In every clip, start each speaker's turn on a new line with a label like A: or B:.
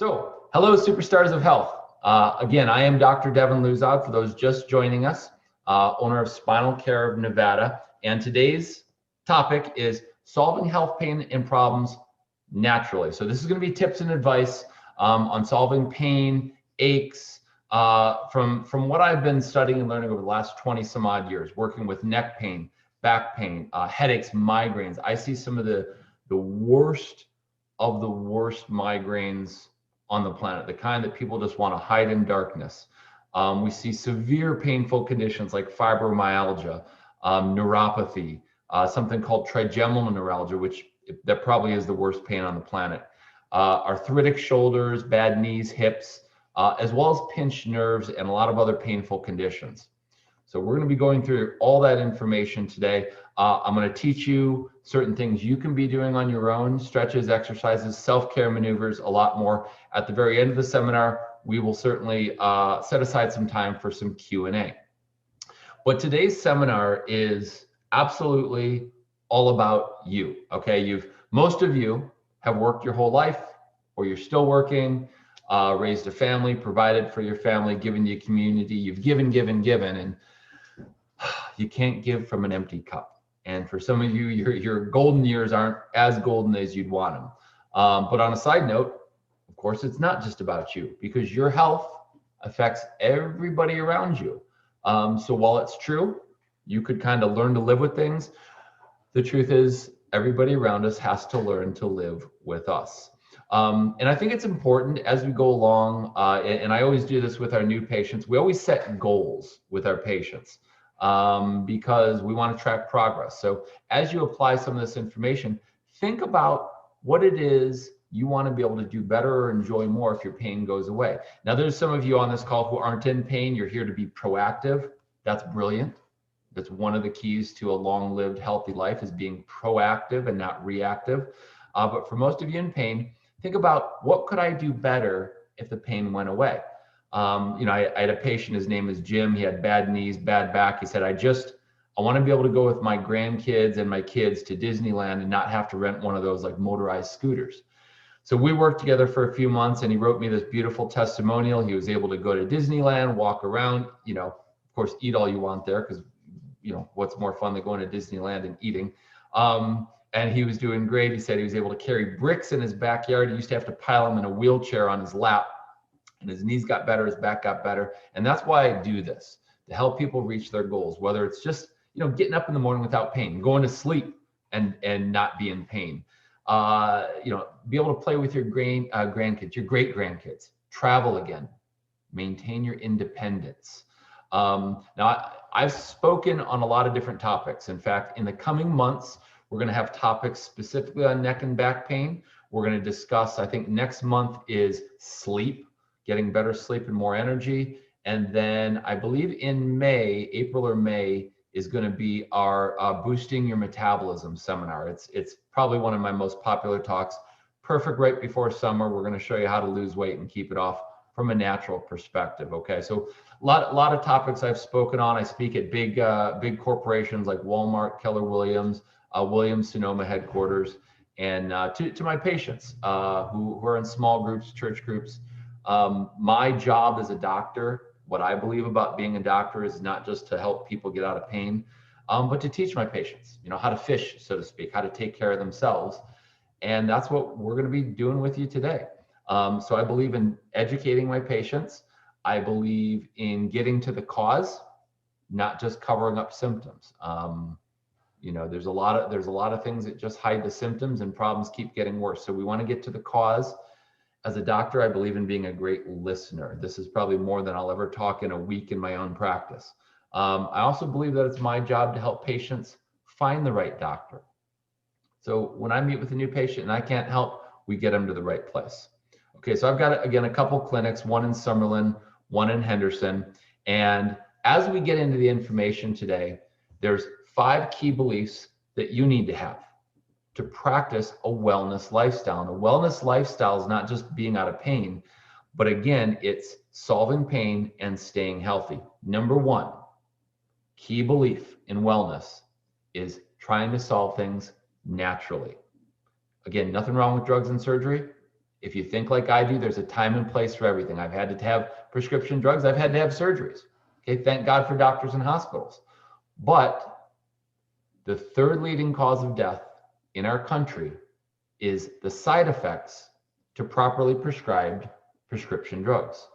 A: Hello, superstars of health. Again, I am Dr. Devin for those just joining us, owner of Spinal Care of Nevada. And today's topic is solving health pain and problems naturally. So this is going to be tips and advice on solving pain, aches, from what I've been studying and learning over the last 20 some odd years, working with neck pain, back pain, headaches, migraines. I see some of the worst of the worst migraines on the planet, the kind that people just want to hide in darkness. We see severe painful conditions like fibromyalgia, neuropathy, something called trigeminal neuralgia, which that probably is the worst pain on the planet. Arthritic shoulders, bad knees, hips, as well as pinched nerves and a lot of other painful conditions. So we're going to be going through all that information today. I'm going to teach you certain things you can be doing on your own, stretches, exercises, self-care maneuvers, a lot more. At the very end of the seminar, we will certainly set aside some time for some Q&A. But today's seminar is absolutely all about you, okay? Most of you have worked your whole life, or you're still working, raised a family, provided for your family, given the community. You've given, and you can't give from an empty cup. And for some of you, your golden years aren't as golden as you'd want them. But on a side note, of course, it's not just about you, because your health affects everybody around you. So while it's true, you could kind of learn to live with things, the truth is everybody around us has to learn to live with us. And I think it's important as we go along, and I always do this with our new patients, we always set goals with our patients. Because we want to track progress. So as you apply some of this information, think about what it is you want to be able to do better or enjoy more if your pain goes away. Now, there's some of you on this call who aren't in pain. You're here to be proactive. That's brilliant. That's one of the keys to a long-lived, healthy life, is being proactive and not reactive. But for most of you in pain, think about, what could I do better if the pain went away? I had a patient, his name is Jim. He had bad knees, bad back. He said, I want to be able to go with my grandkids and my kids to Disneyland and not have to rent one of those like motorized scooters. So we worked together for a few months, and he wrote me this beautiful testimonial. He was able to go to Disneyland, walk around, of course, eat all you want there, because, what's more fun than going to Disneyland and eating? And he was doing great. He said he was able to carry bricks in his backyard. He used to have to pile them in a wheelchair on his lap. And his knees got better, his back got better. And that's why I do this, to help people reach their goals, whether it's just, getting up in the morning without pain, going to sleep and not be in pain, be able to play with your grandkids, your great grandkids, travel again, maintain your independence. Now, I've spoken on a lot of different topics. In fact, in the coming months, we're going to have topics specifically on neck and back pain. We're going to discuss, I think next month is sleep, getting better sleep and more energy. And then I believe in May, April or May, is going to be our boosting your metabolism seminar. It's probably one of my most popular talks. Perfect right before summer. We're going to show you how to lose weight and keep it off from a natural perspective. Okay, so a lot of topics I've spoken on. I speak at big corporations like Walmart, Keller Williams, Williams Sonoma headquarters, and to my patients who are in small groups, church groups. My job as a doctor, what I believe about being a doctor, is not just to help people get out of pain, but to teach my patients, how to fish, so to speak, how to take care of themselves. And that's what we're going to be doing with you today. So I believe in educating my patients. I believe in getting to the cause, not just covering up symptoms. There's a lot of things that just hide the symptoms, and problems keep getting worse. So we want to get to the cause. As a doctor, I believe in being a great listener. This is probably more than I'll ever talk in a week in my own practice. I also believe that it's my job to help patients find the right doctor. So when I meet with a new patient and I can't help, we get them to the right place. Okay, so I've got, again, a couple clinics, one in Summerlin, one in Henderson. And as we get into the information today, there's 5 key beliefs that you need to have to practice a wellness lifestyle. And a wellness lifestyle is not just being out of pain, but again, it's solving pain and staying healthy. Number 1, key belief in wellness is trying to solve things naturally. Again, nothing wrong with drugs and surgery. If you think like I do, there's a time and place for everything. I've had to have prescription drugs. I've had to have surgeries. Okay, thank God for doctors and hospitals. But the third leading cause of death in our country is the side effects to properly prescribed prescription drugs.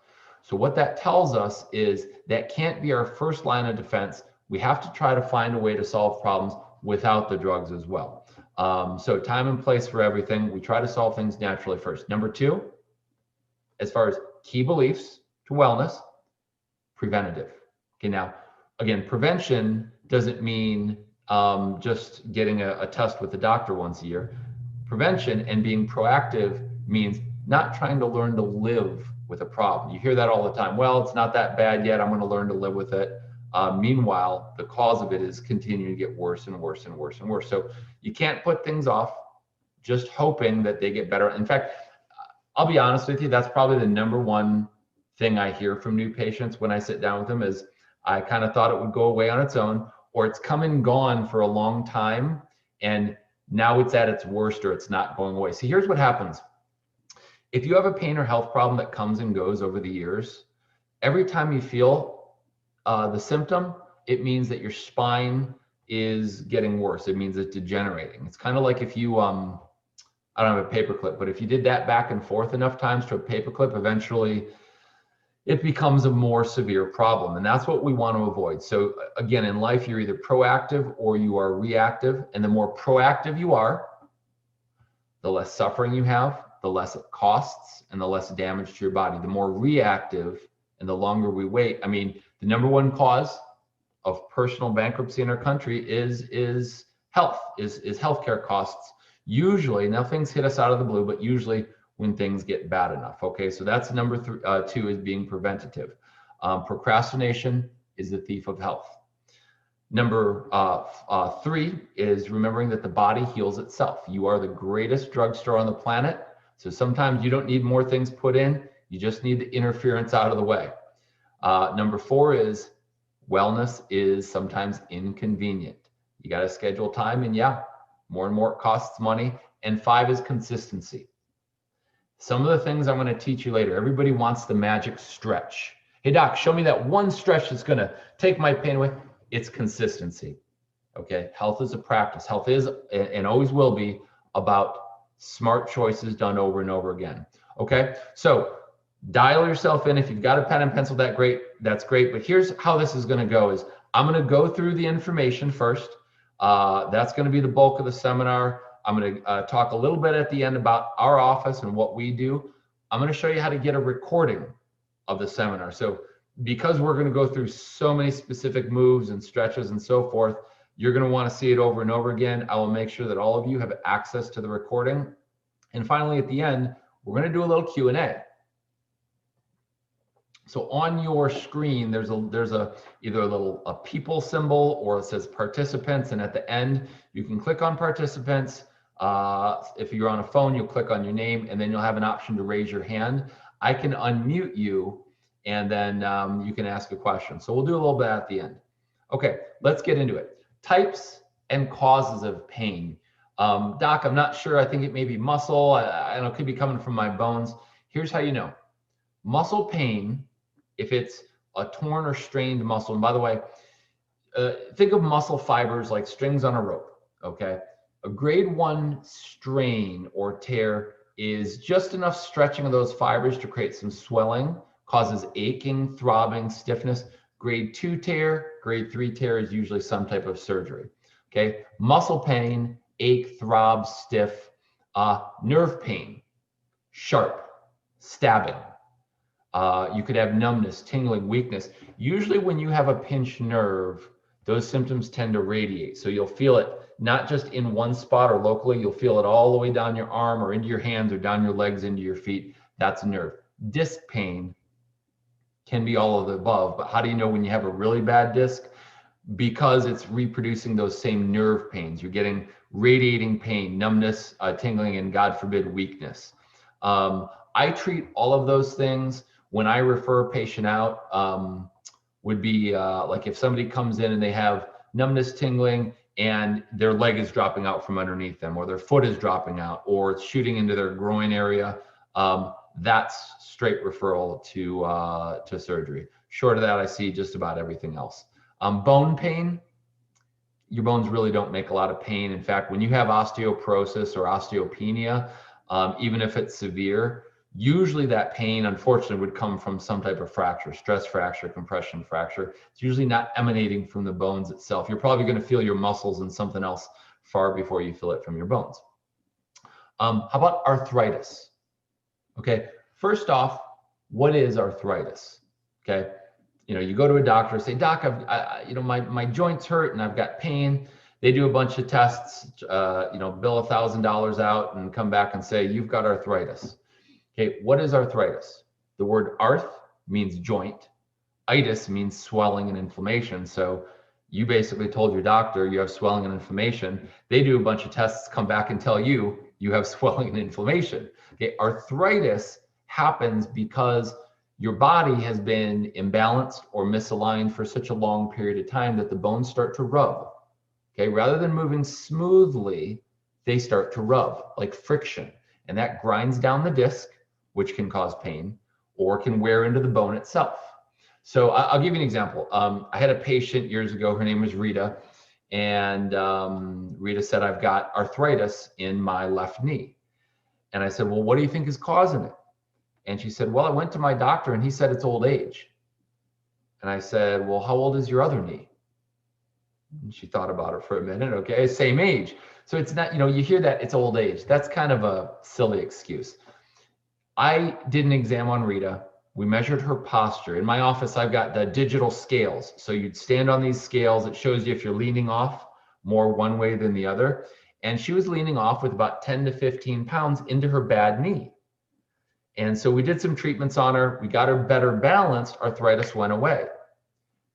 A: So what that tells us is that can't be our first line of defense. We have to try to find a way to solve problems without the drugs as well. So time and place for everything. We try to solve things naturally first. Number two, as far as key beliefs to wellness, preventative. Okay, now, again, prevention doesn't mean just getting a test with the doctor once a year. Prevention and being proactive means not trying to learn to live with a problem. You hear that all the time. Well, it's not that bad yet. I'm going to learn to live with it. Meanwhile, the cause of it is continuing to get worse and worse and worse and worse. So you can't put things off just hoping that they get better. In fact, I'll be honest with you, that's probably the number one thing I hear from new patients when I sit down with them is I kind of thought it would go away on its own, or it's come and gone for a long time, and now it's at its worst or it's not going away. So here's what happens. If you have a pain or health problem that comes and goes over the years, every time you feel the symptom, it means that your spine is getting worse. It means it's degenerating. It's kind of like if you, I don't have a paperclip, but if you did that back and forth enough times to a paperclip, eventually it becomes a more severe problem. And that's what we want to avoid. So again, in life, you're either proactive or you are reactive. And the more proactive you are, the less suffering you have, the less it costs, and the less damage to your body. The more reactive and the longer we wait. I mean, the number one cause of personal bankruptcy in our country is health, is healthcare costs. Usually, now things hit us out of the blue, but usually when things get bad enough. Okay, so that's number two, is being preventative. Procrastination is the thief of health. Number three is remembering that the body heals itself. You are the greatest drugstore on the planet. So sometimes you don't need more things put in. You just need the interference out of the way. Number four is wellness is sometimes inconvenient. You got to schedule time, and yeah, more and more it costs money. And five is consistency. Some of the things I'm going to teach you later, everybody wants the magic stretch. Hey doc, show me that one stretch that's going to take my pain away. It's consistency. Okay, health is a practice. Health is and always will be about smart choices done over and over again. Okay, so dial yourself in. If you've got a pen and pencil, that's great. But here's how this is going to go: is I'm going to go through the information first. That's going to be the bulk of the seminar. I'm going to talk a little bit at the end about our office and what we do. I'm going to show you how to get a recording of the seminar. So because we're going to go through so many specific moves and stretches and so forth, you're going to want to see it over and over again. I will make sure that all of you have access to the recording. And finally, at the end, we're going to do a little Q&A. So on your screen, there's either a people symbol or it says participants. And at the end, you can click on participants. If you're on a phone, you'll click on your name, and then you'll have an option to raise your hand. I can unmute you, and then you can ask a question. So we'll do a little bit at the end. Okay, let's get into it. Types and causes of pain. Doc, I'm not sure. I think it may be muscle. I don't know, it could be coming from my bones. Here's how you know. Muscle pain, if it's a torn or strained muscle, and by the way, think of muscle fibers like strings on a rope, okay? A grade 1 strain or tear is just enough stretching of those fibers to create some swelling, causes aching, throbbing, stiffness. Grade 2 tear, grade 3 tear is usually some type of surgery, okay? Muscle pain, ache, throb, stiff. Nerve pain, sharp, stabbing. You could have numbness, tingling, weakness. Usually when you have a pinched nerve, those symptoms tend to radiate. So you'll feel it not just in one spot or locally, you'll feel it all the way down your arm or into your hands or down your legs into your feet. That's a nerve. Disc pain can be all of the above, but how do you know when you have a really bad disc? Because it's reproducing those same nerve pains. You're getting radiating pain, numbness, tingling, and God forbid, weakness. I treat all of those things. When I refer a patient out, would be like if somebody comes in and they have numbness, tingling, and their leg is dropping out from underneath them, or their foot is dropping out, or it's shooting into their groin area. that's straight referral to surgery. Short of that, I see just about everything else. Bone pain, your bones really don't make a lot of pain. In fact, when you have osteoporosis or osteopenia, even if it's severe, usually that pain, unfortunately, would come from some type of fracture, stress fracture, compression fracture. It's usually not emanating from the bones itself. You're probably going to feel your muscles and something else far before you feel it from your bones. How about arthritis? Okay, first off, what is arthritis? Okay, you go to a doctor, say, Doc, my joints hurt and I've got pain. They do a bunch of tests, bill $1,000 out and come back and say, you've got arthritis. Okay, what is arthritis? The word arth means joint. Itis means swelling and inflammation. So you basically told your doctor you have swelling and inflammation. They do a bunch of tests, come back and tell you you have swelling and inflammation. Okay, arthritis happens because your body has been imbalanced or misaligned for such a long period of time that the bones start to rub. Okay, rather than moving smoothly, they start to rub like friction, and that grinds down the disc, which can cause pain or can wear into the bone itself. So I'll give you an example. I had a patient years ago, her name was Rita, and Rita said, I've got arthritis in my left knee. And I said, well, what do you think is causing it? And she said, well, I went to my doctor and he said it's old age. And I said, well, how old is your other knee? And she thought about it for a minute. Okay, same age. So it's not, you hear that it's old age. That's kind of a silly excuse. I did an exam on Rita. We measured her posture. In my office, I've got the digital scales. So you'd stand on these scales. It shows you if you're leaning off more one way than the other. And she was leaning off with about 10 to 15 pounds into her bad knee. And so we did some treatments on her. We got her better balanced. Arthritis went away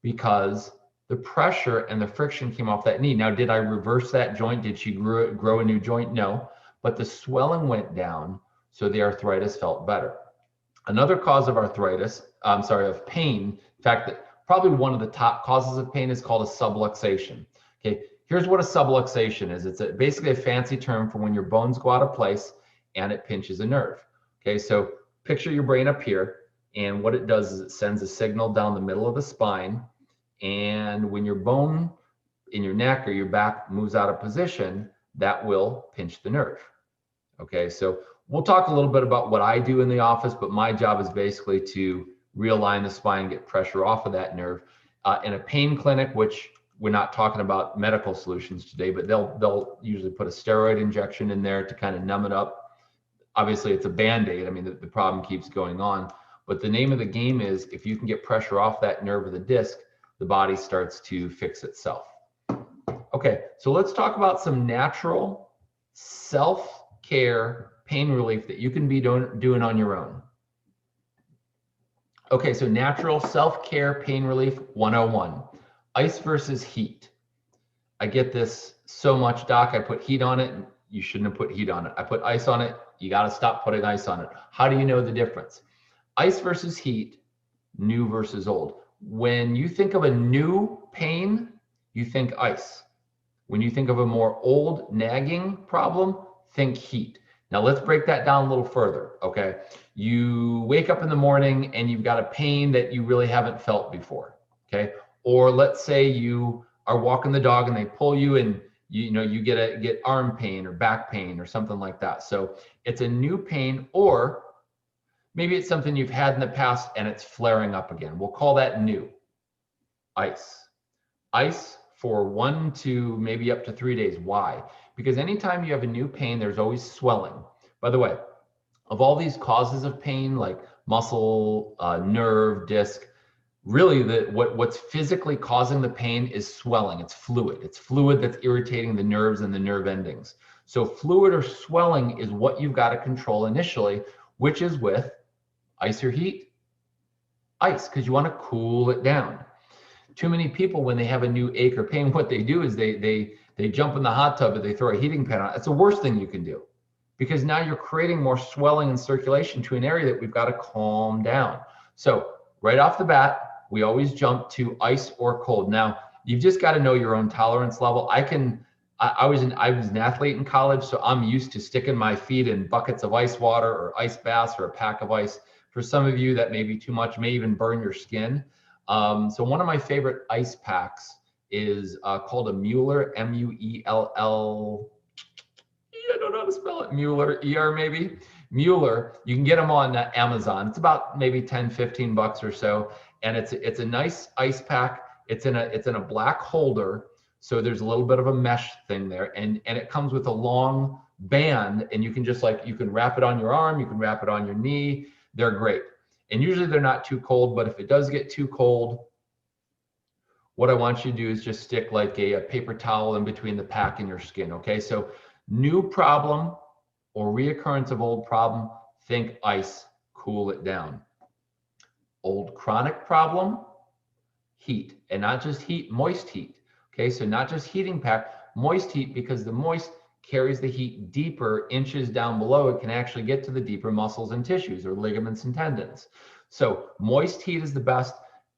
A: because the pressure and the friction came off that knee. Now, did I reverse that joint? Did she grow a new joint? No, but the swelling went down, so the arthritis felt better. Another cause of of pain, in fact, probably one of the top causes of pain is called a subluxation. Okay, here's what a subluxation is. It's basically a fancy term for when your bones go out of place and it pinches a nerve. Okay, so picture your brain up here, and what it does is it sends a signal down the middle of the spine, and when your bone in your neck or your back moves out of position, that will pinch the nerve. Okay, so we'll talk a little bit about what I do in the office, but my job is basically to realign the spine, get pressure off of that nerve. In a pain clinic, which we're not talking about medical solutions today, but they'll usually put a steroid injection in there to kind of numb it up. Obviously, it's a Band-Aid. I mean, the problem keeps going on. But the name of the game is if you can get pressure off that nerve of the disc, the body starts to fix itself. Okay, so let's talk about some natural self-care pain relief that you can be doing on your own. Okay, so natural self-care pain relief 101. Ice versus heat. I get this so much, Doc. I put heat on it. You shouldn't have put heat on it. I put ice on it. You got to stop putting ice on it. How do you know the difference? Ice versus heat, new versus old. When you think of a new pain, you think ice. When you think of a more old nagging problem, think heat. Now let's break that down a little further, okay? You wake up in the morning and you've got a pain that you really haven't felt before, okay? Or let's say you are walking the dog and they pull you and you get arm pain or back pain or something like that. So it's a new pain, or maybe it's something you've had in the past and it's flaring up again. We'll call that new. Ice. Ice for 1 to maybe up to 3 days. Why? Because anytime you have a new pain, there's always swelling. By the way, of all these causes of pain, like muscle, nerve, disc, really what's physically causing the pain is swelling. It's fluid. It's fluid that's irritating the nerves and the nerve endings. So fluid or swelling is what you've got to control initially, which is with ice or heat? Ice, because you want to cool it down. Too many people, when they have a new ache or pain, what they do is they jump in the hot tub and they throw a heating pad on. It's the worst thing you can do, because now you're creating more swelling and circulation to an area that we've got to calm down. So right off the bat, we always jump to ice or cold. Now, you've just got to know your own tolerance level. I can I was an athlete in college, so I'm used to sticking my feet in buckets of ice water or ice baths or a pack of ice. For some of you, that may be too much, may even burn your skin. So one of my favorite ice packs is called a Mueller, M-U-E-L-L. I don't know how to spell it. Mueller, E-R maybe. Mueller. You can get them on Amazon. It's about maybe 10, 15 bucks or so. And it's a nice ice pack. It's in a black holder. So there's a little bit of a mesh thing there. And it comes with a long band, and you can just you can wrap it on your arm, you can wrap it on your knee. They're great. And usually they're not too cold, but if it does get too cold, what I want you to do is just stick like a paper towel in between the pack and your skin, okay? So new problem or reoccurrence of old problem, think ice, cool it down. Old chronic problem, heat, and not just heat, moist heat, okay? So not just heating pack, moist heat, because the moist carries the heat deeper, inches down below. It can actually get to the deeper muscles and tissues or ligaments and tendons. So moist heat is the best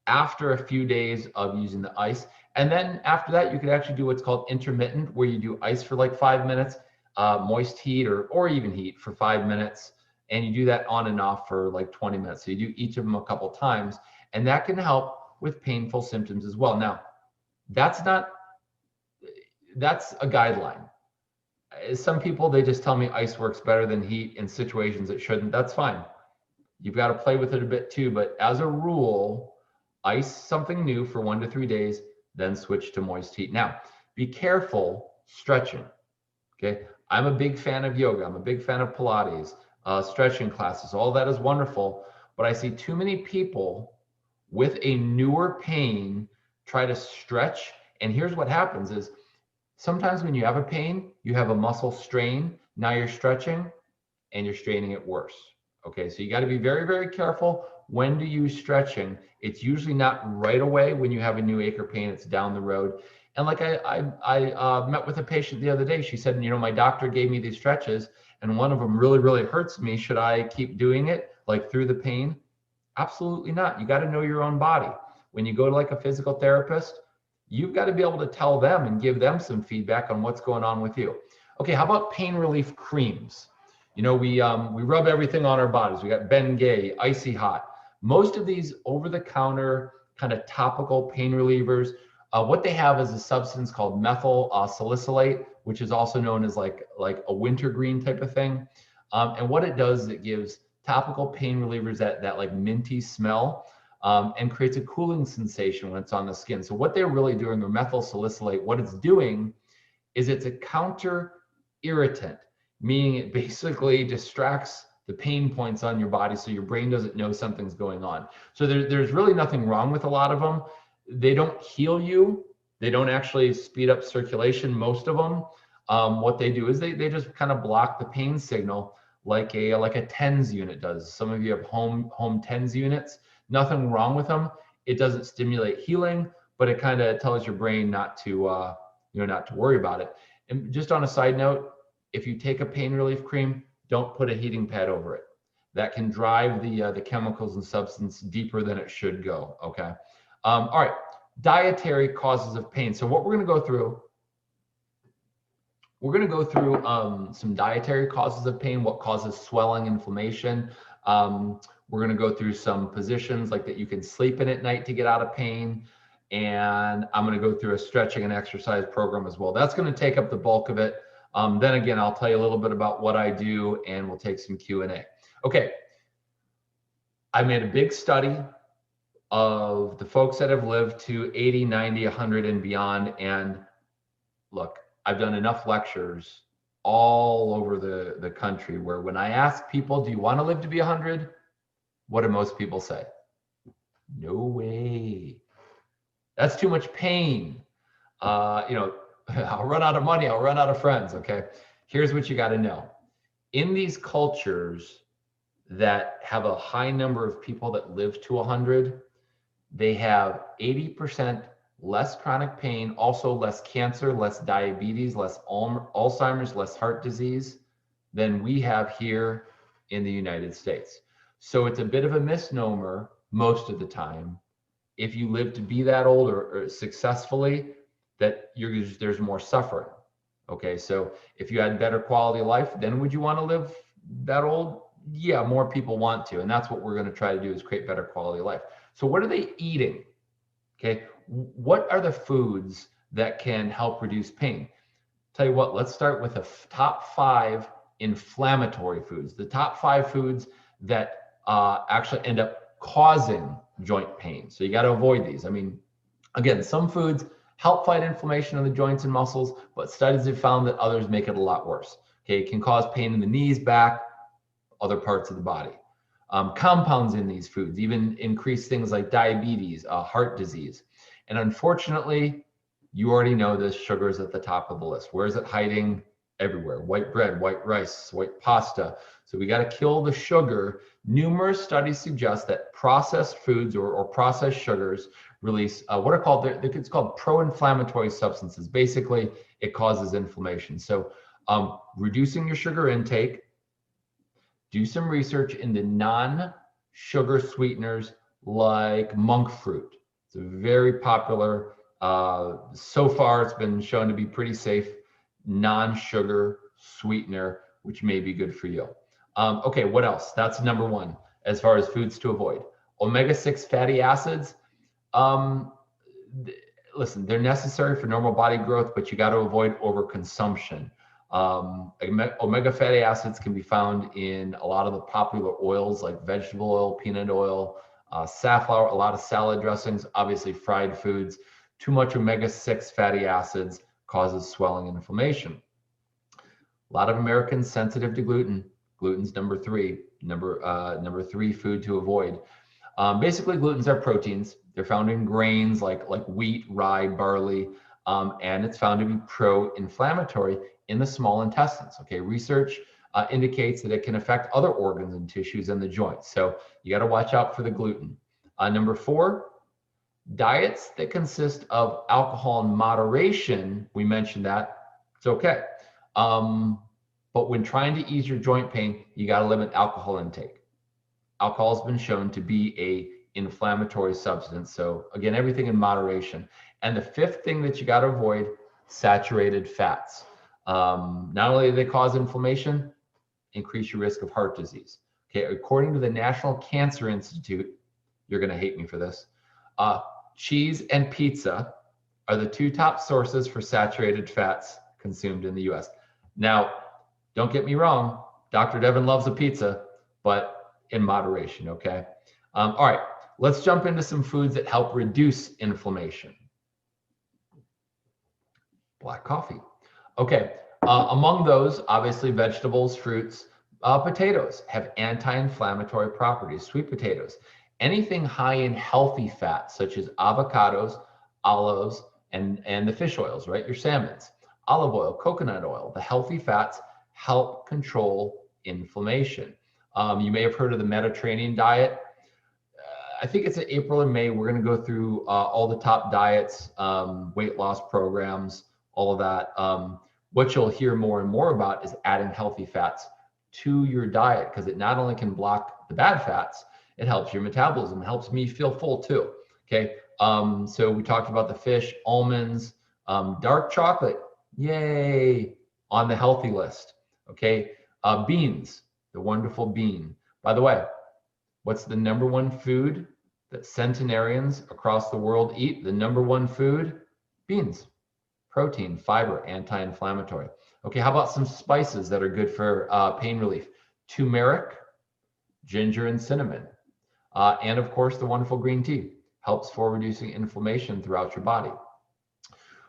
A: after a few days of using the ice. And then after that, you could actually do what's called intermittent, where you do ice for like 5 minutes, moist heat or even heat for 5 minutes. And you do that on and off for like 20 minutes. So you do each of them a couple times, and that can help with painful symptoms as well. Now, that's a guideline. Some people, they just tell me ice works better than heat in situations it shouldn't. That's fine. You've got to play with it a bit too. But as a rule, ice something new for 1 to 3 days, then switch to moist heat. Now, be careful stretching. Okay. I'm a big fan of yoga. I'm a big fan of Pilates, stretching classes. All that is wonderful. But I see too many people with a newer pain try to stretch. And here's what happens is sometimes when you have a pain, you have a muscle strain. Now you're stretching and you're straining it worse. Okay, so you got to be very, very careful when to use stretching. It's usually not right away when you have a new ache or pain. It's down the road. And like I met with a patient the other day. She said, my doctor gave me these stretches, and one of them really, really hurts me. Should I keep doing it like through the pain? Absolutely not. You got to know your own body. When you go to like a physical therapist, you've got to be able to tell them and give them some feedback on what's going on with you. Okay, how about pain relief creams? We rub everything on our bodies. We got Bengay, Icy Hot. Most of these over-the-counter kind of topical pain relievers, what they have is a substance called methyl salicylate, which is also known as like a wintergreen type of thing. And what it does is it gives topical pain relievers that like minty smell, and creates a cooling sensation when it's on the skin. So what they're really doing, the methyl salicylate, what it's doing is it's a counter irritant, meaning it basically distracts the pain points on your body so your brain doesn't know something's going on. So there's really nothing wrong with a lot of them. They don't heal you. They don't actually speed up circulation, most of them. What they do is they just kind of block the pain signal like a TENS unit does. Some of you have home TENS units. Nothing wrong with them. It doesn't stimulate healing, but it kind of tells your brain not to not to worry about it. And just on a side note, if you take a pain relief cream, don't put a heating pad over it. That can drive the chemicals and substance deeper than it should go. Okay. All right. Dietary causes of pain. So what we're going to go through. We're going to go through some dietary causes of pain. What causes swelling, inflammation. We're going to go through some positions like that you can sleep in at night to get out of pain. And I'm going to go through a stretching and exercise program as well. That's going to take up the bulk of it. Then again, I'll tell you a little bit about what I do, and we'll take some Q&A. Okay. I made a big study of the folks that have lived to 80, 90, 100 and beyond. And look, I've done enough lectures all over the country where when I ask people, do you want to live to be 100? What do most people say? No way. That's too much pain. I'll run out of money. I'll run out of friends. Okay. Here's what you got to know. In these cultures that have a high number of people that live to 100, they have 80% less chronic pain, also less cancer, less diabetes, less Alzheimer's, less heart disease than we have here in the United States. So it's a bit of a misnomer most of the time. If you live to be that old or successfully, that there's more suffering. Okay, so if you had better quality of life, then would you want to live that old? Yeah, more people want to, and that's what we're going to try to do, is create better quality of life. So what are they eating? Okay, what are the foods that can help reduce pain? Tell you what, let's start with the top 5 inflammatory foods, the top 5 foods that actually end up causing joint pain. So you got to avoid these. I mean, again, some foods help fight inflammation in the joints and muscles, but studies have found that others make it a lot worse. Okay, it can cause pain in the knees, back, other parts of the body. Compounds in these foods even increase things like diabetes, heart disease. And unfortunately, you already know this, sugar is at the top of the list. Where is it hiding? Everywhere. White bread, white rice, white pasta. So we got to kill the sugar. Numerous studies suggest that processed foods or processed sugars release what are called, it's called pro-inflammatory substances. Basically, it causes inflammation. So reducing your sugar intake, do some research into non-sugar sweeteners like monk fruit. It's a very popular, so far it's been shown to be pretty safe, non-sugar sweetener, which may be good for you. Okay, what else? That's number 1 as far as foods to avoid. Omega-6 fatty acids. Listen, they're necessary for normal body growth, but you got to avoid overconsumption. Omega fatty acids can be found in a lot of the popular oils like vegetable oil, peanut oil, safflower, a lot of salad dressings, obviously fried foods. Too much omega-6 fatty acids causes swelling and inflammation. A lot of Americans sensitive to gluten. Gluten's number 3 food to avoid. Basically, glutens are proteins. They're found in grains like wheat, rye, barley, and it's found to be pro-inflammatory in the small intestines. Okay, research indicates that it can affect other organs and tissues in the joints. So you got to watch out for the gluten. Number 4, diets that consist of alcohol in moderation. We mentioned that. It's okay. But when trying to ease your joint pain, you got to limit alcohol intake. Alcohol has been shown to be a inflammatory substance. So again, everything in moderation. And the 5th thing that you got to avoid, saturated fats. Not only do they cause inflammation, increase your risk of heart disease. Okay, according to the National Cancer Institute, you're going to hate me for this, cheese and pizza are the 2 top sources for saturated fats consumed in the US. Now, don't get me wrong, Dr. Devin loves a pizza, but in moderation, okay? All right, let's jump into some foods that help reduce inflammation. Black coffee. Okay, among those, obviously vegetables, fruits, potatoes have anti-inflammatory properties, sweet potatoes. Anything high in healthy fats, such as avocados, olives, and the fish oils, right? Your salmons, olive oil, coconut oil, the healthy fats help control inflammation. You may have heard of the Mediterranean diet. I think it's in April or May. We're going to go through all the top diets, weight loss programs, all of that. What you'll hear more and more about is adding healthy fats to your diet, because it not only can block the bad fats, it helps your metabolism. It helps me feel full too. Okay. So we talked about the fish, almonds, dark chocolate, yay, on the healthy list. Okay. Beans, the wonderful bean. By the way, what's the number 1 food that centenarians across the world eat? The number 1 food? Beans. Protein, fiber, anti-inflammatory. Okay, how about some spices that are good for pain relief? Turmeric, ginger, and cinnamon. And of course, the wonderful green tea helps for reducing inflammation throughout your body.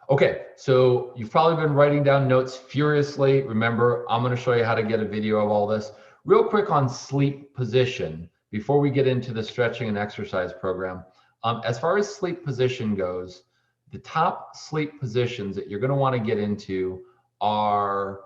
A: Okay, so you've probably been writing down notes furiously. Remember, I'm going to show you how to get a video of all this. Real quick on sleep position before we get into the stretching and exercise program. As far as sleep position goes, the top sleep positions that you're going to want to get into are,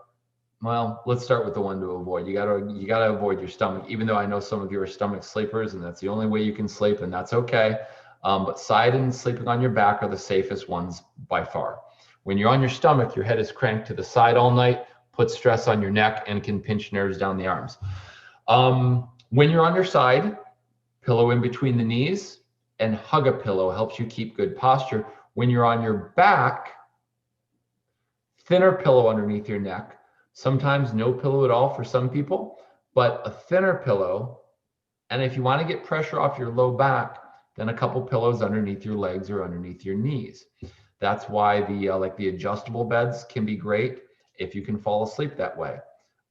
A: well, let's start with the one to avoid. You gotta avoid your stomach, even though I know some of you are stomach sleepers and that's the only way you can sleep, and that's okay. But side and sleeping on your back are the safest ones by far. When you're on your stomach, your head is cranked to the side all night, puts stress on your neck, and can pinch nerves down the arms. When you're on your side, pillow in between the knees and hug a pillow helps you keep good posture. When you're on your back, thinner pillow underneath your neck, sometimes no pillow at all for some people, but a thinner pillow. And if you want to get pressure off your low back, then a couple pillows underneath your legs or underneath your knees. That's why the adjustable beds can be great if you can fall asleep that way.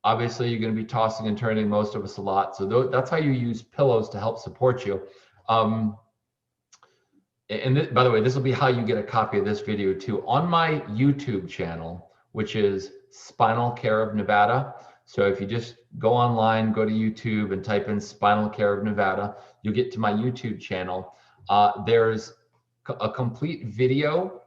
A: Obviously, you're going to be tossing and turning, most of us, a lot. So that's how you use pillows to help support you. By the way, this will be how you get a copy of this video too. On my YouTube channel, which is Spinal Care of Nevada. So if you just go online, go to YouTube and type in Spinal Care of Nevada, you'll get to my YouTube channel. There's a complete video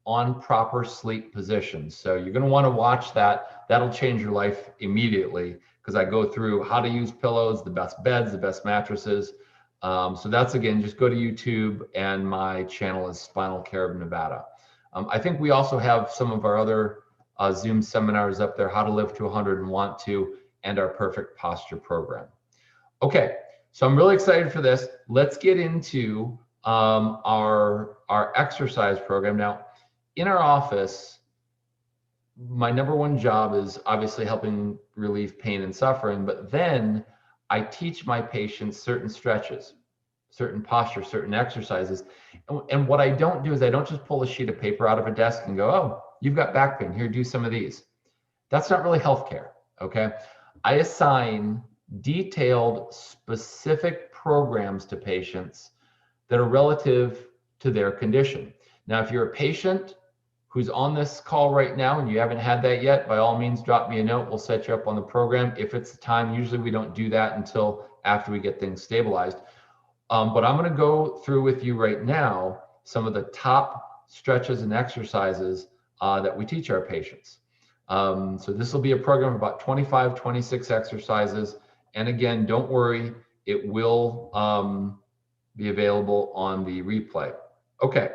A: on proper sleep positions. So you're going to want to watch that. That'll change your life immediately, because I go through how to use pillows, the best beds, the best mattresses. So that's, again, just go to YouTube, and my channel is Spinal Care of Nevada. I think we also have some of our other Zoom seminars up there, How to Live to 100 and Want to, and our Perfect Posture program. Okay, so I'm really excited for this. Let's get into our exercise program. Now, in our office, my number one job is obviously helping relieve pain and suffering, but then I teach my patients certain stretches, certain postures, certain exercises. And what I don't do is I don't just pull a sheet of paper out of a desk and go, oh, you've got back pain, here, do some of these. That's not really healthcare, okay? I assign detailed, specific programs to patients that are relative to their condition. Now, if you're a patient who's on this call right now and you haven't had that yet, by all means, drop me a note. We'll set you up on the program. If it's the time, usually we don't do that until after we get things stabilized. But I'm going to go through with you right now some of the top stretches and exercises that we teach our patients. So this will be a program of about 25, 26 exercises. And again, don't worry, it will be available on the replay. Okay,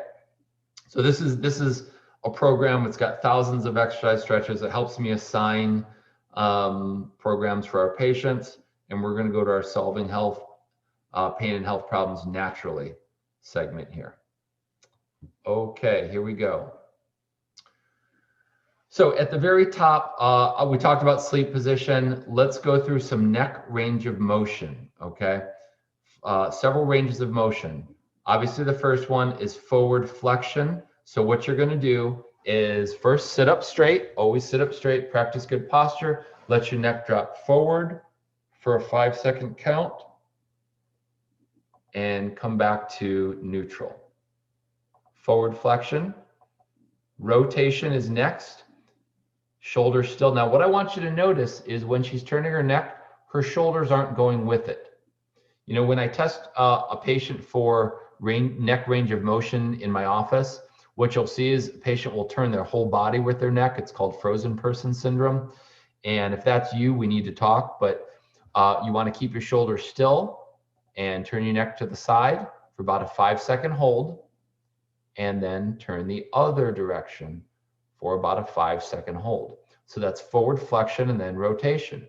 A: so this is a program that's got thousands of exercise stretches. It helps me assign programs for our patients. And we're going to go to our Solving Health, Pain and Health Problems Naturally segment here. Okay, here we go. So at the very top, we talked about sleep position. Let's go through some neck range of motion, okay? Several ranges of motion. Obviously, the first one is forward flexion. So what you're going to do is first sit up straight, always sit up straight, practice good posture, let your neck drop forward for a 5-second count, and come back to neutral. Forward flexion. Rotation is next. Shoulders still. Now, what I want you to notice is when she's turning her neck, her shoulders aren't going with it. You know, when I test a patient for neck range of motion in my office, what you'll see is the patient will turn their whole body with their neck. It's called frozen person syndrome. And if that's you, we need to talk, but you want to keep your shoulders still and turn your neck to the side for about a 5-second hold, and then turn the other direction for about a 5-second hold. So that's forward flexion and then rotation.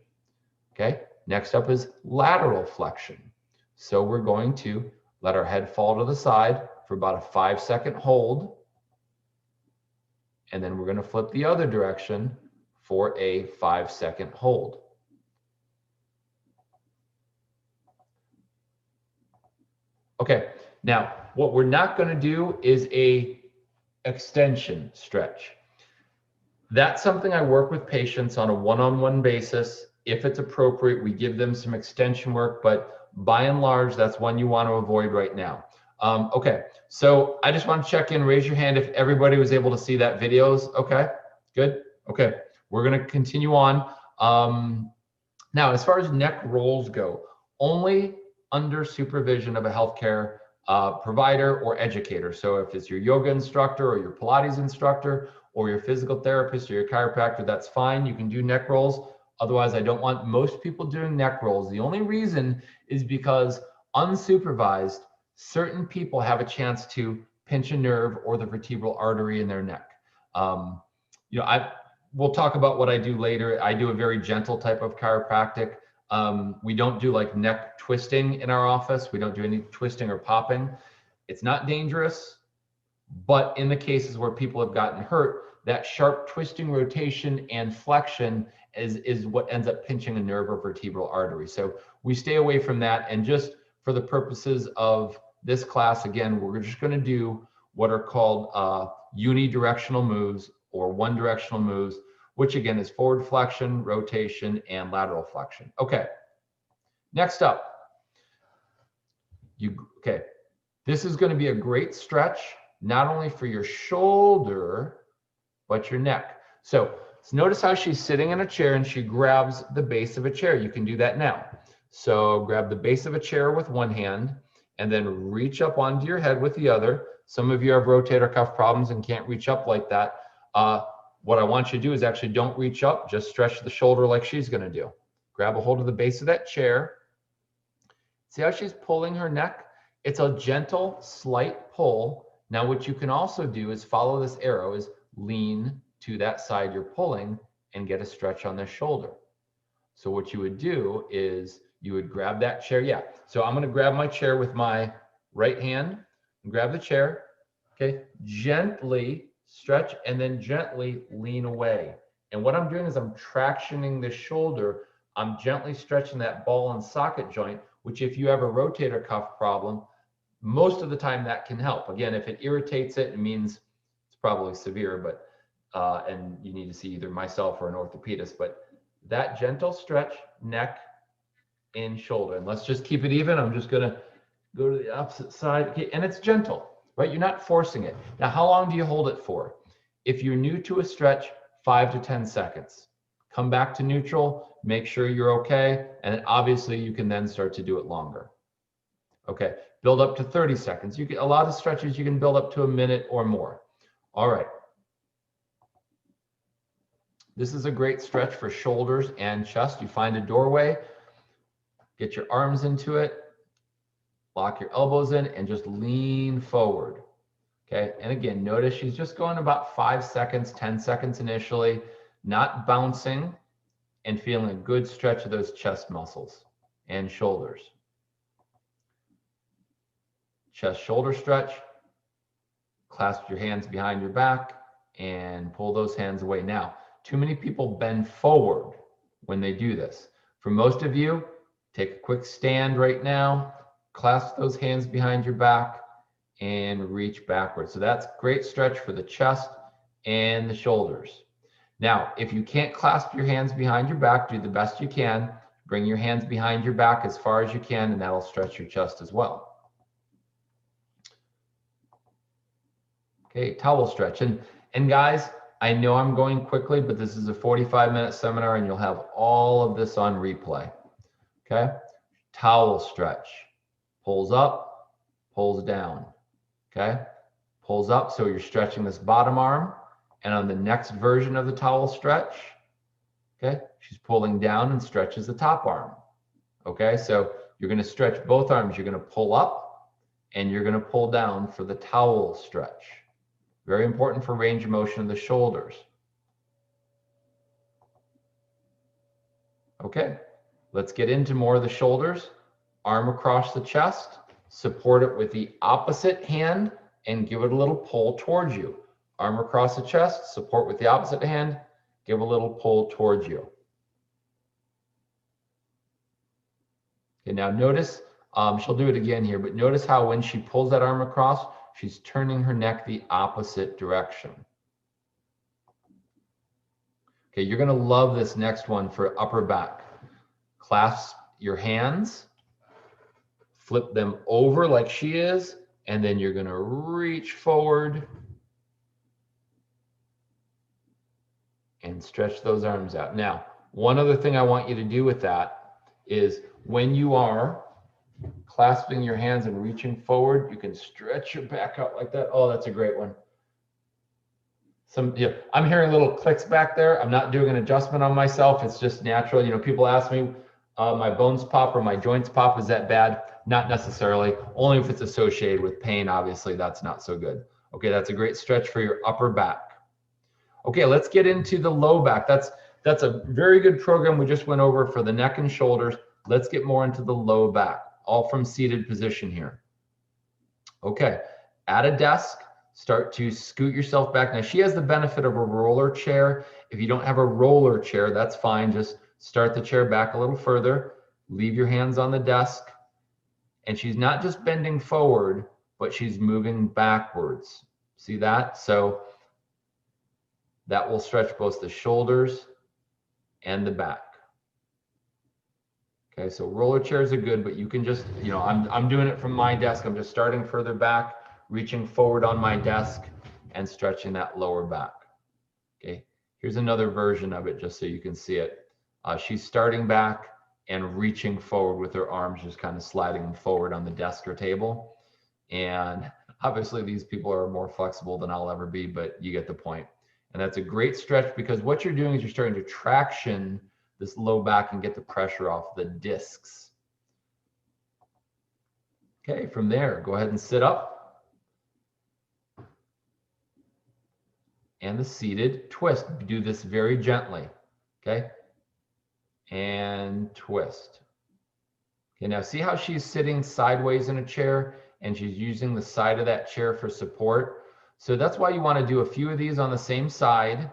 A: Okay, next up is lateral flexion. So we're going to let our head fall to the side for about a 5-second hold, and then we're going to flip the other direction for a 5-second hold. Okay, now what we're not going to do is a extension stretch. That's something I work with patients on a one-on-one basis. If it's appropriate, we give them some extension work, but by and large, that's one you want to avoid right now. Okay, so I just want to check in, raise your hand if everybody was able to see that videos. Okay, good. Okay, we're going to continue on. Now, as far as neck rolls go, only under supervision of a healthcare provider or educator. So if it's your yoga instructor or your Pilates instructor or your physical therapist or your chiropractor, that's fine. You can do neck rolls. Otherwise, I don't want most people doing neck rolls. The only reason is because unsupervised, certain people have a chance to pinch a nerve or the vertebral artery in their neck. You know, we'll talk about what I do later. I do a very gentle type of chiropractic. We don't do like neck twisting in our office. We don't do any twisting or popping. It's not dangerous, But in the cases where people have gotten hurt, that sharp twisting, rotation, and flexion is what ends up pinching a nerve or vertebral artery. So we stay away from that. And just for the purposes of this class, again, we're just going to do what are called unidirectional moves or one directional moves, which again is forward flexion, rotation, and lateral flexion. Okay, next up, this is going to be a great stretch, not only for your shoulder, but your neck. So notice how she's sitting in a chair and she grabs the base of a chair. You can do that now. So grab the base of a chair with one hand and then reach up onto your head with the other. Some of you have rotator cuff problems and can't reach up like that. What I want you to do is actually don't reach up, just stretch the shoulder like she's going to do. Grab a hold of the base of that chair. See how she's pulling her neck? It's a gentle, slight pull. Now what you can also do is follow this arrow, is lean to that side you're pulling and get a stretch on the shoulder. So what you would do is you would grab that chair. Yeah, so I'm going to grab my chair with my right hand and grab the chair. Okay, gently stretch and then gently lean away. And what I'm doing is I'm tractioning the shoulder. I'm gently stretching that ball and socket joint, which if you have a rotator cuff problem, most of the time that can help. Again, if it irritates it, it means it's probably severe, but and you need to see either myself or an orthopedist. But that gentle stretch, neck and shoulder. And let's just keep it even. I'm just going to go to the opposite side. Okay, and it's gentle, right? You're not forcing it. Now, how long do you hold it for? If you're new to a stretch, 5 to 10 seconds. Come back to neutral, make sure you're okay, and obviously you can then start to do it longer. Okay, build up to 30 seconds. You get a lot of stretches, you can build up to a minute or more. All right. This is a great stretch for shoulders and chest. You find a doorway, get your arms into it, lock your elbows in, and just lean forward. Okay, and again, notice she's just going about 5 seconds, 10 seconds initially, not bouncing, and feeling a good stretch of those chest muscles and shoulders. Chest shoulder stretch, clasp your hands behind your back and pull those hands away. Now, too many people bend forward when they do this. For most of you, take a quick stand right now, clasp those hands behind your back and reach backwards. So that's great stretch for the chest and the shoulders. Now, if you can't clasp your hands behind your back, do the best you can. Bring your hands behind your back as far as you can, and that'll stretch your chest as well. Okay, towel stretch. And guys, I know I'm going quickly, but this is a 45-minute seminar and you'll have all of this on replay. Okay, towel stretch. Pulls up, pulls down. Okay, pulls up, so you're stretching this bottom arm. And on the next version of the towel stretch, okay, she's pulling down and stretches the top arm. Okay, so you're going to stretch both arms. You're going to pull up and you're going to pull down for the towel stretch. Very important for range of motion of the shoulders. Okay, let's get into more of the shoulders. Arm across the chest, support it with the opposite hand and give it a little pull towards you. Arm across the chest, support with the opposite hand, give a little pull towards you. Okay, now notice, she'll do it again here, but notice how when she pulls that arm across, she's turning her neck the opposite direction. Okay, you're gonna love this next one for upper back. Clasp your hands, flip them over like she is, and then you're gonna reach forward and stretch those arms out. Now, one other thing I want you to do with that is when you are clasping your hands and reaching forward, you can stretch your back out like that. Oh, that's a great one. I'm hearing little clicks back there. I'm not doing an adjustment on myself. It's just natural. You know, people ask me, my bones pop or my joints pop, is that bad? Not necessarily, only if it's associated with pain. Obviously, that's not so good. Okay, that's a great stretch for your upper back. Okay, let's get into the low back. That's a very good program we just went over for the neck and shoulders. Let's get more into the low back, all from seated position here. Okay, at a desk, start to scoot yourself back. Now she has the benefit of a roller chair. If you don't have a roller chair, that's fine. Just start the chair back a little further, leave your hands on the desk, and she's not just bending forward, but she's moving backwards. See that? So that will stretch both the shoulders and the back. Okay, so roller chairs are good, but you can just, you know, I'm doing it from my desk. I'm just starting further back, reaching forward on my desk and stretching that lower back. Okay, here's another version of it just so you can see it. She's starting back and reaching forward with her arms, just kind of sliding them forward on the desk or table. And obviously these people are more flexible than I'll ever be, but you get the point. And that's a great stretch because what you're doing is you're starting to traction this low back and get the pressure off the discs. Okay, from there, go ahead and sit up. And the seated twist. Do this very gently, okay? And twist. Okay, now see how she's sitting sideways in a chair and she's using the side of that chair for support. So that's why you want to do a few of these on the same side,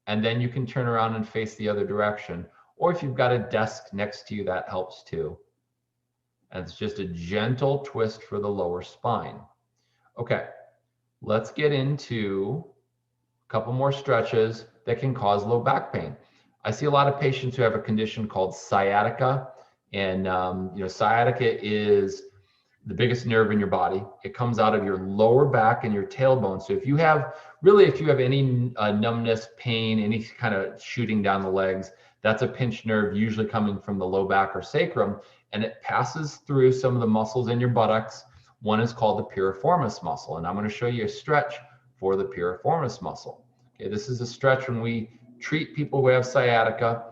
A: and then you can turn around and face the other direction. Or if you've got a desk next to you, that helps too. And it's just a gentle twist for the lower spine. Okay, let's get into a couple more stretches that can cause low back pain. I see a lot of patients who have a condition called sciatica, and you know, sciatica is the biggest nerve in your body. It comes out of your lower back and your tailbone. So if you have any numbness, pain, any kind of shooting down the legs, that's a pinched nerve usually coming from the low back or sacrum, and it passes through some of the muscles in your buttocks. One is called the piriformis muscle, and I'm going to show you a stretch for the piriformis muscle. Okay, this is a stretch when we treat people who have sciatica.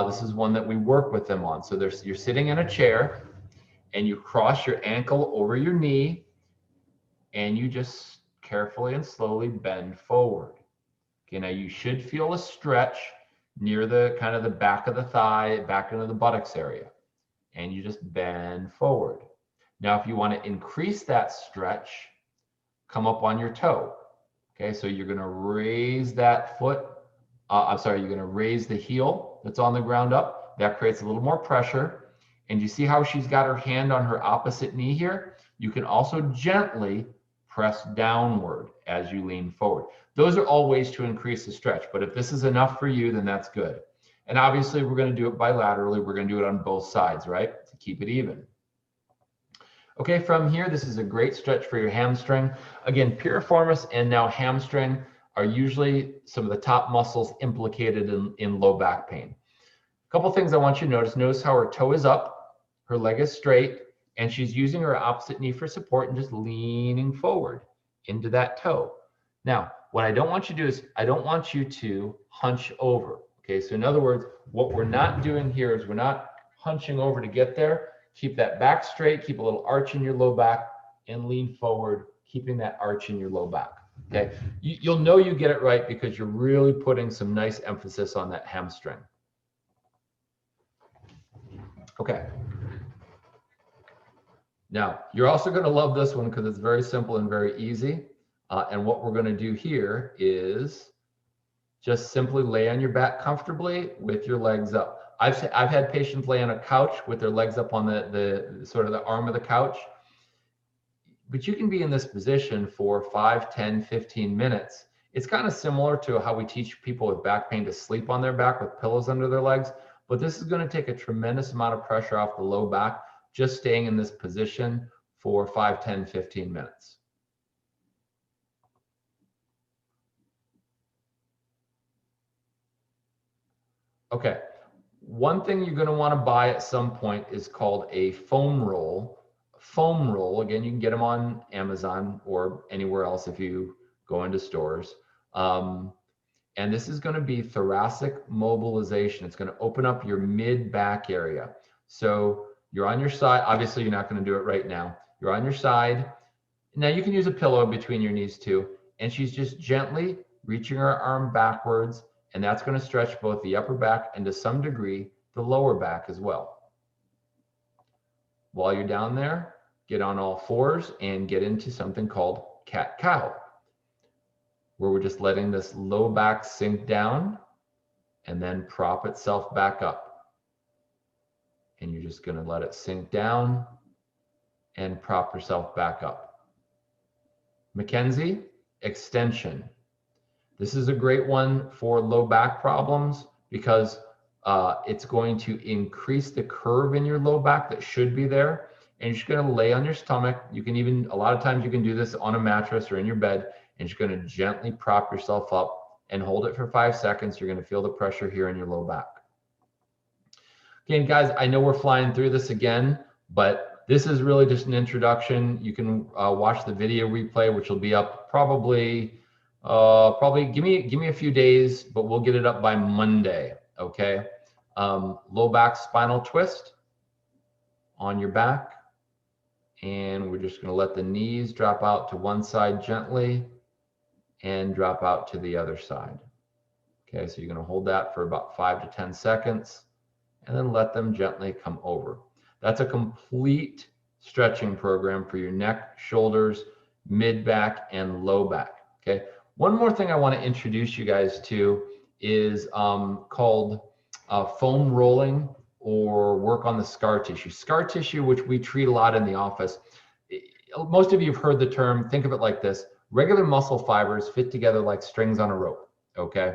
A: This is one that we work with them on. So you're sitting in a chair and you cross your ankle over your knee and you just carefully and slowly bend forward. Okay, now you should feel a stretch near the kind of the back of the thigh, back into the buttocks area, and you just bend forward. Now, if you want to increase that stretch, come up on your toe. Okay, so you're going to raise that foot. You're going to raise the heel that's on the ground up. That creates a little more pressure. And you see how she's got her hand on her opposite knee here? You can also gently press downward as you lean forward. Those are all ways to increase the stretch, but if this is enough for you, then that's good. And obviously we're going to do it bilaterally. We're going to do it on both sides, right? To keep it even. Okay, from here, this is a great stretch for your hamstring. Again, piriformis and now hamstring are usually some of the top muscles implicated in low back pain. A couple things I want you to notice. Notice how her toe is up, her leg is straight, and she's using her opposite knee for support and just leaning forward into that toe. Now, what I don't want you to do is I don't want you to hunch over. Okay, so in other words, what we're not doing here is we're not hunching over to get there. Keep that back straight, keep a little arch in your low back, and lean forward, keeping that arch in your low back. Okay, you'll know you get it right because you're really putting some nice emphasis on that hamstring. Okay. Now, you're also going to love this one because it's very simple and very easy. And what we're going to do here is just simply lay on your back comfortably with your legs up. I've had patients lay on a couch with their legs up on the sort of the arm of the couch. But you can be in this position for 5, 10, 15 minutes. It's kind of similar to how we teach people with back pain to sleep on their back with pillows under their legs. But this is going to take a tremendous amount of pressure off the low back, just staying in this position for 5, 10, 15 minutes. Okay, one thing you're going to want to buy at some point is called a foam roll. Foam roll, again, you can get them on Amazon or anywhere else if you go into stores. And this is going to be thoracic mobilization. It's going to open up your mid-back area. So you're on your side. Obviously, you're not going to do it right now. You're on your side. Now, you can use a pillow between your knees too. And she's just gently reaching her arm backwards. And that's going to stretch both the upper back and to some degree, the lower back as well. While you're down there, get on all fours and get into something called cat-cow. where we're just letting this low back sink down and then prop itself back up. And you're just going to let it sink down and prop yourself back up. Mackenzie, extension. This is a great one for low back problems because it's going to increase the curve in your low back that should be there. And you're just going to lay on your stomach. You can even, a lot of times you can do this on a mattress or in your bed, and you're going to gently prop yourself up and hold it for 5 seconds. You're going to feel the pressure here in your low back. Again, guys, I know we're flying through this again, but this is really just an introduction. You can watch the video replay, which will be up probably give me a few days, but we'll get it up by Monday. Okay. Low back spinal twist on your back. And we're just going to let the knees drop out to one side gently and drop out to the other side. Okay, so you're going to hold that for about 5 to 10 seconds and then let them gently come over. That's a complete stretching program for your neck, shoulders, mid back, and low back. Okay, one more thing I want to introduce you guys to is called foam rolling, or work on the scar tissue. Scar tissue, which we treat a lot in the office. Most of you have heard the term. Think of it like this. Regular muscle fibers fit together like strings on a rope, okay?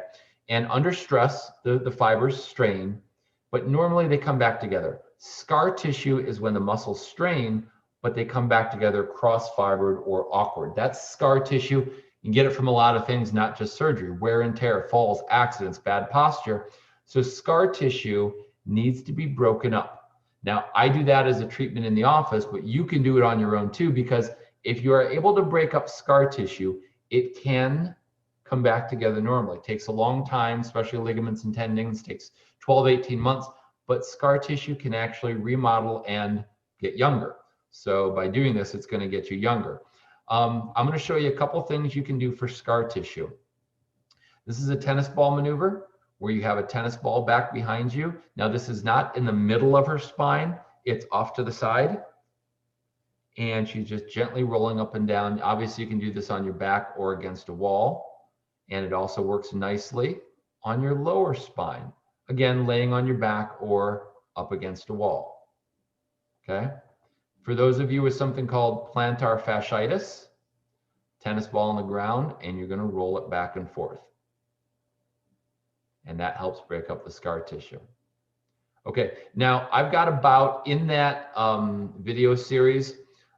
A: And under stress, the fibers strain, but normally they come back together. Scar tissue is when the muscles strain, but they come back together cross-fibered or awkward. That's scar tissue. You can get it from a lot of things, not just surgery. Wear and tear, falls, accidents, bad posture. So scar tissue needs to be broken up. Now, I do that as a treatment in the office, but you can do it on your own too, because if you are able to break up scar tissue, it can come back together normally. It takes a long time, especially ligaments and tendons, takes 12, 18 months, but scar tissue can actually remodel and get younger. So by doing this, it's going to get you younger. I'm going to show you a couple things you can do for scar tissue. This is a tennis ball maneuver, where you have a tennis ball back behind you. Now, this is not in the middle of her spine. It's off to the side. And she's just gently rolling up and down. Obviously, you can do this on your back or against a wall. And it also works nicely on your lower spine. Again, laying on your back or up against a wall. Okay? For those of you with something called plantar fasciitis, tennis ball on the ground, and you're going to roll it back and forth. And that helps break up the scar tissue. Okay, now I've got about, in that video series,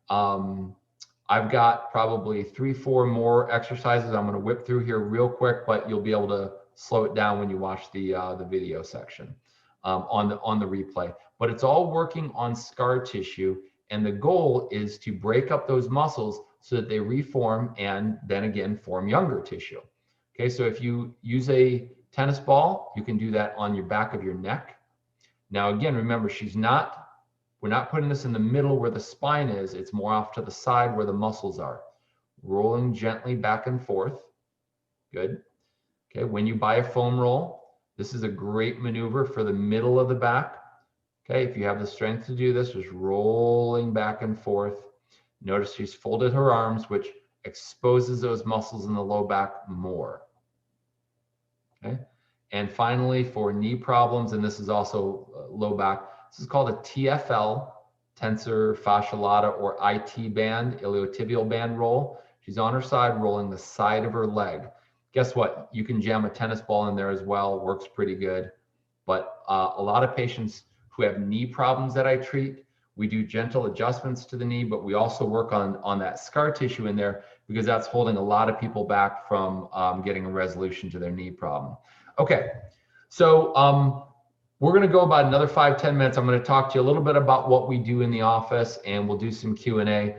A: I've got probably 3-4 more exercises I'm going to whip through here real quick, but you'll be able to slow it down when you watch the video section on the replay. But it's all working on scar tissue, and the goal is to break up those muscles so that they reform and then again form younger tissue. Okay, so if you use a tennis ball, you can do that on your back of your neck. Now, again, remember, we're not putting this in the middle where the spine is. It's more off to the side where the muscles are. Rolling gently back and forth. Good. Okay, when you buy a foam roll, this is a great maneuver for the middle of the back. Okay, if you have the strength to do this, just rolling back and forth. Notice she's folded her arms, which exposes those muscles in the low back more. Okay. And finally, for knee problems, and this is also low back, this is called a TFL, tensor fascia lata, or IT band, iliotibial band roll. She's on her side, rolling the side of her leg. Guess what? You can jam a tennis ball in there as well. Works pretty good. But a lot of patients who have knee problems that I treat, we do gentle adjustments to the knee, but we also work on that scar tissue in there, because that's holding a lot of people back from getting a resolution to their knee problem. Okay, so we're going to go about another 5-10 minutes. I'm going to talk to you a little bit about what we do in the office, and we'll do some Q&A.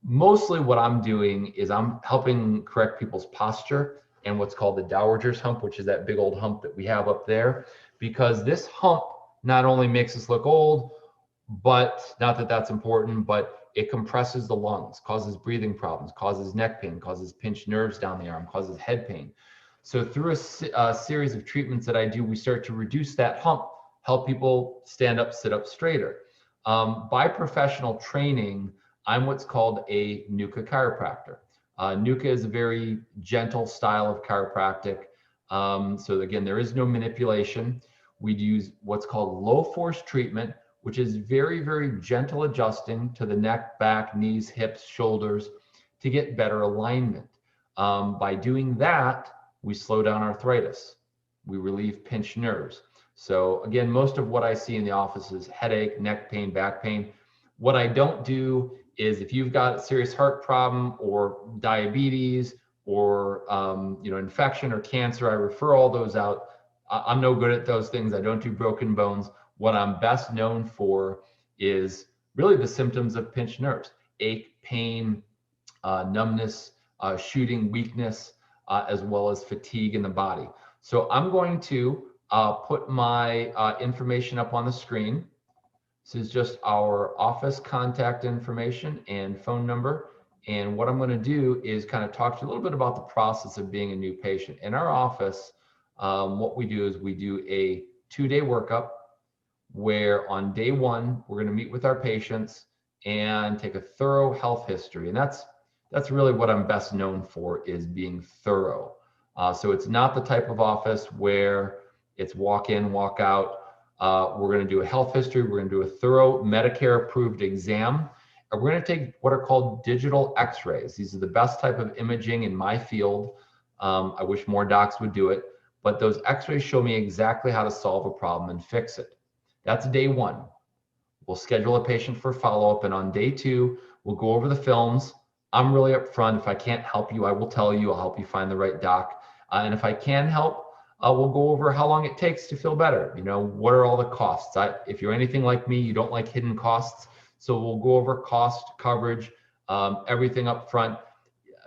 A: Mostly what I'm doing is I'm helping correct people's posture and what's called the dowager's hump, which is that big old hump that we have up there, because this hump not only makes us look old, but not that that's important, but it compresses the lungs, causes breathing problems, causes neck pain, causes pinched nerves down the arm, causes head pain. So through a series of treatments that I do, we start to reduce that hump, help people stand up, sit up straighter. By professional training, I'm what's called a NUCA chiropractor. NUCA is a very gentle style of chiropractic. So again, there is no manipulation. We use what's called low force treatment, which is very, very gentle adjusting to the neck, back, knees, hips, shoulders to get better alignment. By doing that, we slow down arthritis. We relieve pinched nerves. So again, most of what I see in the office is headache, neck pain, back pain. What I don't do is if you've got a serious heart problem or diabetes or infection or cancer, I refer all those out. I'm no good at those things. I don't do broken bones. What I'm best known for is really the symptoms of pinched nerves: ache, pain, numbness, shooting, weakness, as well as fatigue in the body. So I'm going to put my information up on the screen. This is just our office contact information and phone number. And what I'm going to do is kind of talk to you a little bit about the process of being a new patient. In our office, what we do is we do a 2-day workup where on day 1, we're going to meet with our patients and take a thorough health history. And that's really what I'm best known for, is being thorough. So it's not the type of office where it's walk in, walk out. We're going to do a health history. We're going to do a thorough Medicare approved exam. And we're going to take what are called digital x-rays. These are the best type of imaging in my field. I wish more docs would do it, but those x-rays show me exactly how to solve a problem and fix it. That's day 1. We'll schedule a patient for follow-up, and on day 2, we'll go over the films. I'm really upfront. If I can't help you, I will tell you. I'll help you find the right doc. And if I can help, we'll go over how long it takes to feel better. What are all the costs? If you're anything like me, you don't like hidden costs. So we'll go over cost, coverage, everything up front.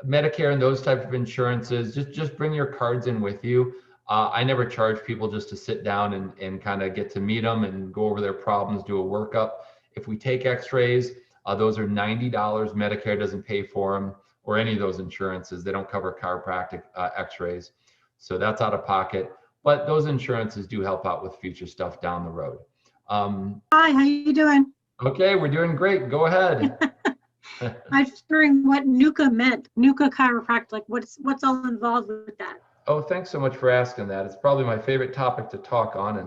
A: Medicare and those type of insurances, just bring your cards in with you. I never charge people just to sit down and kind of get to meet them and go over their problems, do a workup. If we take x-rays, those are $90. Medicare doesn't pay for them, or any of those insurances. They don't cover chiropractic x-rays. So that's out of pocket. But those insurances do help out with future stuff down the road.
B: Hi, how you doing?
A: Okay, we're doing great. Go ahead.
B: I was just wondering what NUCA meant. NUCA chiropractic, like what's all involved with that?
A: Oh, thanks so much for asking that. It's probably my favorite topic to talk on.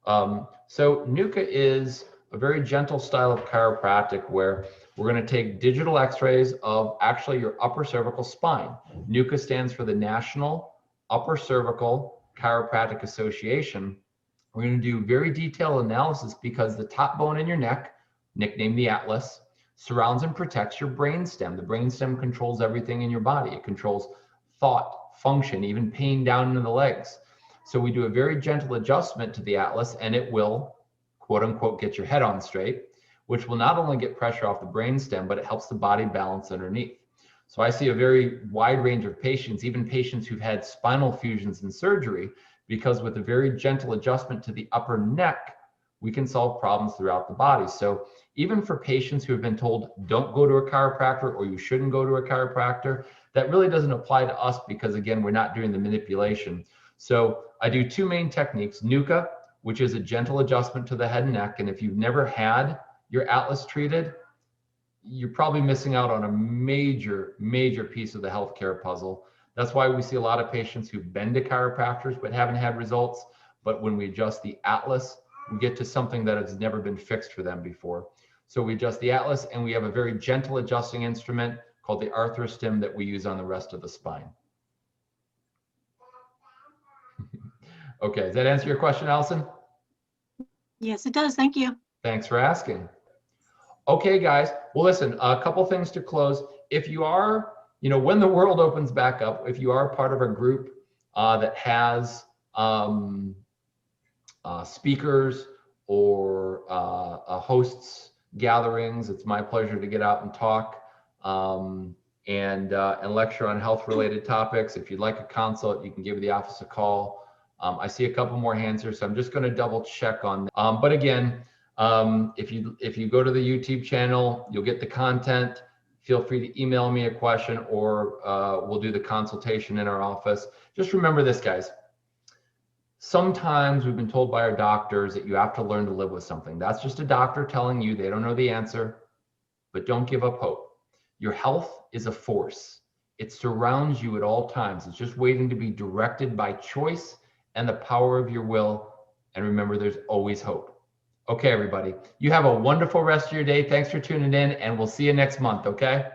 A: And so NUCA is a very gentle style of chiropractic where we're going to take digital x-rays of actually your upper cervical spine. NUCA stands for the National Upper Cervical Chiropractic Association. We're going to do very detailed analysis because the top bone in your neck, nicknamed the atlas, surrounds and protects your brainstem. The brainstem controls everything in your body. It controls thought, function, even pain down into the legs. So we do a very gentle adjustment to the atlas, and it will, quote unquote, get your head on straight, which will not only get pressure off the brainstem, but it helps the body balance underneath. So I see a very wide range of patients, even patients who've had spinal fusions and surgery, because with a very gentle adjustment to the upper neck, we can solve problems throughout the body. So even for patients who have been told, don't go to a chiropractor or you shouldn't go to a chiropractor, that really doesn't apply to us because, again, we're not doing the manipulation. So I do 2 main techniques: NUCA, which is a gentle adjustment to the head and neck. And if you've never had your atlas treated, you're probably missing out on a major, major piece of the healthcare puzzle. That's why we see a lot of patients who've been to chiropractors but haven't had results. But when we adjust the atlas, we get to something that has never been fixed for them before. So we adjust the atlas, and we have a very gentle adjusting instrument called the arthrostim that we use on the rest of the spine. Okay, does that answer your question, Allison?
B: Yes, it does. Thank you.
A: Thanks for asking. Okay, guys. Well, listen, a couple things to close. If you are, when the world opens back up, if you are part of a group that has speakers or hosts gatherings, it's my pleasure to get out and talk and lecture on health-related topics. If you'd like a consult, you can give the office a call. I see a couple more hands here, so I'm just going to double check on that. But again, if you go to the YouTube channel, you'll get the content. Feel free to email me a question, or we'll do the consultation in our office. Just remember this, guys. Sometimes we've been told by our doctors that you have to learn to live with something. That's just a doctor telling you they don't know the answer, but don't give up hope. Your health is a force. It surrounds you at all times. It's just waiting to be directed by choice and the power of your will. And remember, there's always hope. Okay, everybody, you have a wonderful rest of your day. Thanks for tuning in, and we'll see you next month, okay?